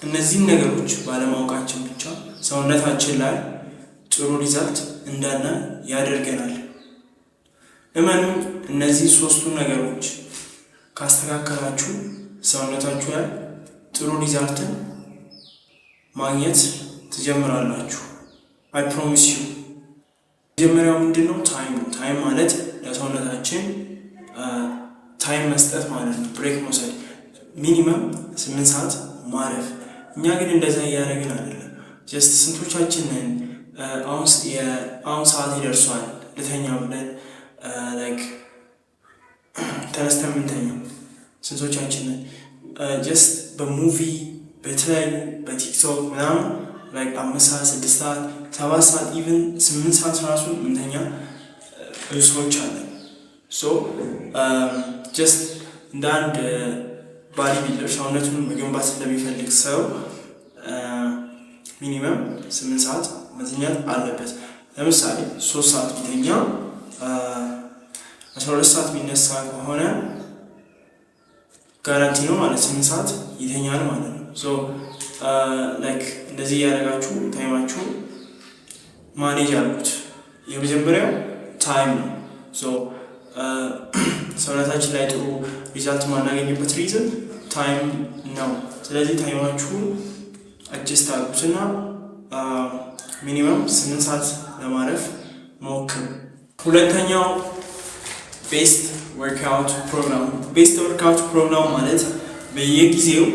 እነዚህን ነገሮች ባለማወቃችን ብቻ ሰውነታችን ላይ ጥሩ ሪዛልት እንዳናይ ያደርገናል። እመኑ፣ እነዚህ ሶስቱ ነገሮች ካስተካከላችሁ ሰውነታችሁ ላይ ጥሩ ሪዛልትን ማግኘት ትጀምራላችሁ። አይ ፕሮሚስ ዩ። መጀመሪያው ምንድነው? ታይም ማለት ለሰውነታችን ታይም መስጠት ማለት ነው። ብሬክ መውሰድ፣ ሚኒመም 8 ሰዓት ማረፍ። እኛ ግን እንደዛ እያደረግን አይደለም። ጀስት ስንቶቻችንን አሁን ሰዓት ይደርሷል ልተኛ ብለን ላይክ ተነስተን ምንተኛው? ስንቶቻችንን ጀስት በሙቪ በተለያዩ በቲክቶክ ምናምን ላይክ 5 ሰዓት 6 ሰዓት 7 ሰዓት ኢቨን 8 ሰዓት ራሱ ምንተኛ ብዙ ሰዎች አለን። ሶ ጀስት እንደ አንድ ባዲ ቢልደር ሰውነቱን መገንባት ስለሚፈልግ ሰው ሚኒመም 8 ሰዓት መተኛት አለበት። ለምሳሌ 3 ሰዓት ቢተኛ 12 ሰዓት ቢነሳ ከሆነ ጋራንቲ ነው ማለት 8 ሰዓት ይተኛል ማለት ነው። ሶ ላይክ እንደዚህ ያደረጋችሁ ታይማችሁ ማኔጅ አድርጉት። የመጀመሪያው ታይም ነው። ሶ ሰውነታችን ላይ ጥሩ ሪዛልት ማናገኝበት ሪዝን ታይም ነው። ስለዚህ ታይማችሁን አጀስት አድርጉትና ሚኒመም 8 ሰዓት ለማረፍ ሞክሩ። ሁለተኛው ቤስት ወርክአውት ፕሮግራም። ቤስት ወርክአውት ፕሮግራም ማለት በየጊዜው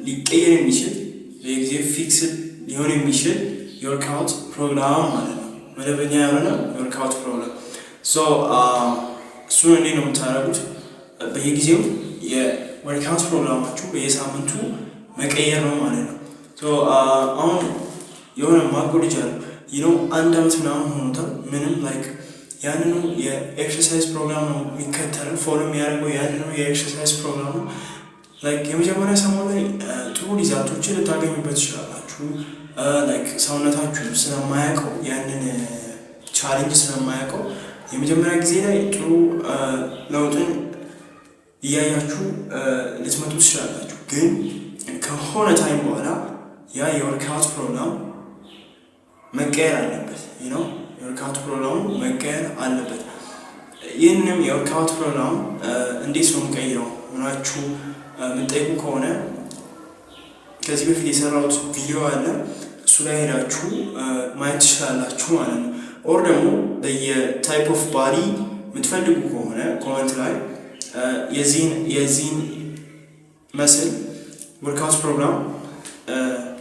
ሊቀየር የሚችል በየጊዜው ፊክስድ ሊሆን የሚችል የወርክአውት ፕሮግራም ማለት ነው። መደበኛ የሆነ የወርክአውት ፕሮግራም። እሱን እንዴት ነው የምታደርጉት? በየጊዜው የወርክአውት ፕሮግራማችሁ በየሳምንቱ መቀየር ነው ማለት ነው። አሁን የሆነ ማቆልጅ አለ አንድ አመት ምናምን ሆኖታል። ምንም ላይክ ያንኑ የኤክሰርሳይዝ ፕሮግራም ነው የሚከተለው፣ ፎሎ የሚያደርገው ያንኑ የኤክሰርሳይዝ ፕሮግራም ነው። ላይክ የመጀመሪያ ሰሞን ላይ ጥሩ ሪዛልቶችን ልታገኙበት ትችላላችሁ። ላይክ ሰውነታችሁ ስለማያውቀው ያንን ቻሌንጅ ስለማያውቀው የመጀመሪያ ጊዜ ላይ ጥሩ ለውጥን እያያችሁ ልትመጡ ትችላላችሁ። ግን ከሆነ ታይም በኋላ ያ የወርክአውት ፕሮግራም መቀየር አለበት። የወርክአውት ፕሮግራሙ መቀየር አለበት። ይህንም የወርክአውት ፕሮግራም እንዴት ነው የምቀይረው ምናችሁ የምትጠይቁ ከሆነ ከዚህ በፊት የሰራሁት ቪዲዮ አለ፣ እሱ ላይ ሄዳችሁ ማየት ትችላላችሁ ማለት ነው። ኦር ደግሞ የታይፕ ኦፍ ባዲ የምትፈልጉ ከሆነ ኮመንት ላይ የዚህን መስል ወርክአውት ፕሮግራም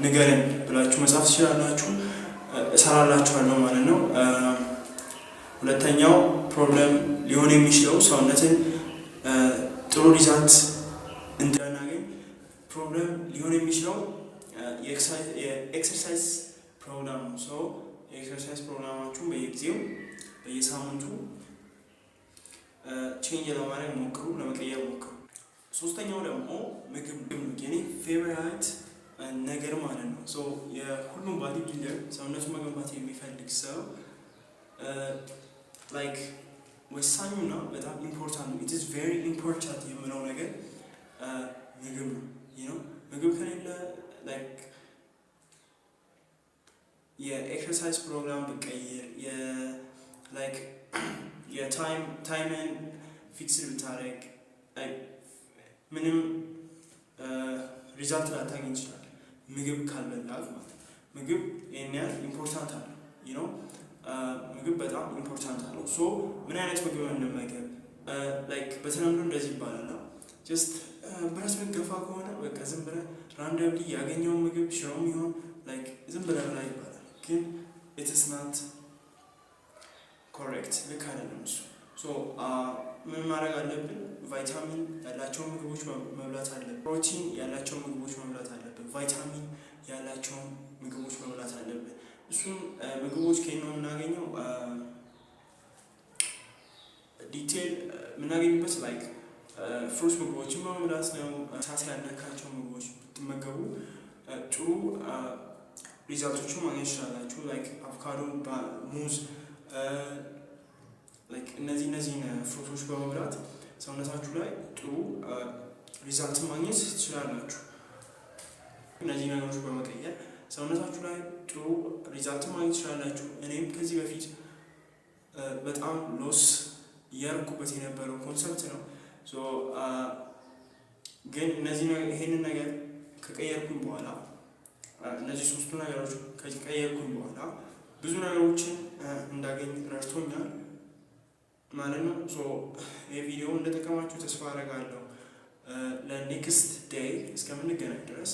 ንገረን ብላችሁ መጻፍ ትችላላችሁ፣ እሰራላችኋለሁ ማለት ነው። ሁለተኛው ፕሮብለም ሊሆን የሚችለው ሰውነትን ጥሩ ሪዛልት እንዳናገኝ ፕሮብለም ሊሆን የሚችለው የኤክሰርሳይዝ ፕሮግራም ነው። የኤክሰርሳይዝ ፕሮግራማችሁን በየጊዜው በየሳምንቱ ቼንጅ ለማድረግ ሞክሩ፣ ለመቀየር ሞክሩ። ሶስተኛው ደግሞ ምግብ የኔ ፌቨራይት ነገር ማለት ነው። የሁሉም ባዲ ቢልደር ሰውነቱ መገንባት የሚፈልግ ሰው ላይክ ወሳኙና በጣም ኢምፖርታንት ነው። ኢትስ ቬሪ ኢምፖርታንት የምለው ነገር ምግብ ነው። ምግብ ከሌለ ላይክ የኤክሰርሳይዝ ፕሮግራም ብቀይር ላይክ የታይምን ፊክስድ ብታደርግ ምንም ሪዛልት ላታገኝ ይችላል። ምግብ ካልበላህ ማለት ምግብ ይሄን ያህል ኢምፖርታንት አለው። ምግብ በጣም ኢምፖርታንት አለው። ምን አይነት ምግብ እንመገብ? ላይክ በተለምዶ እንደዚህ ይባላል። ጀስት ብረት ምግፋ ከሆነ በቃ ዝም ብለህ ራንደምሊ ያገኘውን ምግብ ሽሮም ይሆን ላይክ ዝም ብለህ ላይ ይባላል። ግን ኢትስ ናት ኮሬክት፣ ልክ አይደለም እሱ። ምን ማድረግ አለብን? ቫይታሚን ያላቸው ምግቦች መብላት አለብን። ፕሮቲን ያላቸው ምግቦች መብላት አለብን። ቫይታሚን ያላቸው ምግቦች መብላት አለብን። እሱን ምግቦች ከየት ነው የምናገኘው? ዲቴል የምናገኝበት ላይክ ፍሩት ምግቦችን በመብላት ነው። ሳት ያልነካቸው ምግቦች ብትመገቡ ጥሩ ሪዛልቶችን ማግኘት ይችላላችሁ። ላይክ አቮካዶ፣ ሙዝ፣ ላይክ እነዚህን ፍሩቶች በመብላት ሰውነታችሁ ላይ ጥሩ ሪዛልትን ማግኘት ትችላላችሁ። እነዚህ ነገሮች በመቀየር ሰውነታችሁ ላይ ጥሩ ሪዛልት ማግኘት ትችላላችሁ። እኔም ከዚህ በፊት በጣም ሎስ እያደረኩበት የነበረው ኮንሰፕት ነው። ግን ይሄንን ነገር ከቀየርኩኝ በኋላ እነዚህ ሶስቱ ነገሮች ከቀየርኩኝ በኋላ ብዙ ነገሮችን እንዳገኝ ረድቶኛል ማለት ነው። ይህ ቪዲዮ እንደጠቀማችሁ ተስፋ አደርጋለሁ። ለኔክስት ዴይ እስከምንገናኝ ድረስ